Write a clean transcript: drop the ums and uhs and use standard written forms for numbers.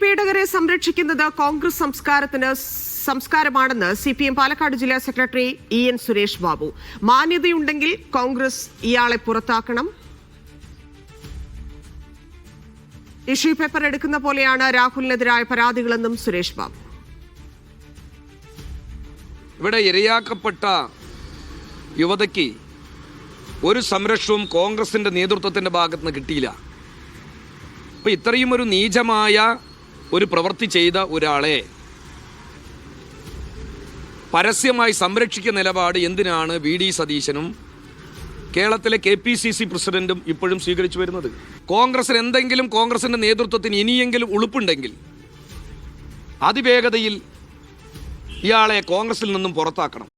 പീഡകരെ സംരക്ഷിക്കുന്നത് കോൺഗ്രസ് സംസ്കാരമാണെന്ന് CPM പാലക്കാട് ജില്ലാ secretary EN Suresh Babu. മാന്യതയുണ്ടെങ്കിൽ Congress ഇയാളെ പുറത്താക്കണം. ഇഷ്യൂ പേപ്പർ എടുക്കുന്ന പോലെയാണ് രാഹുലിനെതിരായ പരാതികളെന്നും സുരേഷ് ബാബു. ഇവിടെ ഇരയാക്കപ്പെട്ട യുവതയ്ക്ക് ഒരു സംരക്ഷണവും കോൺഗ്രസിന്റെ നേതൃത്വത്തിന്റെ ഭാഗത്ത് നിന്ന് കിട്ടിയില്ല. അപ്പോൾ ഇത്രയും ഒരു നീചമായ ഒരു പ്രവൃത്തി ചെയ്ത ഒരാളെ പരസ്യമായി സംരക്ഷിക്കുന്ന നിലപാട് എന്തിനാണ് VD സതീശനും കേരളത്തിലെ KPCC പ്രസിഡന്റും ഇപ്പോഴും സ്വീകരിച്ചു വരുന്നത്? കോൺഗ്രസിന് എന്തെങ്കിലും കോൺഗ്രസിന്റെ നേതൃത്വത്തിന് ഇനിയെങ്കിലും ഉളുപ്പുണ്ടെങ്കിൽ അതിവേഗതയിൽ ഇയാളെ കോൺഗ്രസിൽ നിന്നും പുറത്താക്കണം.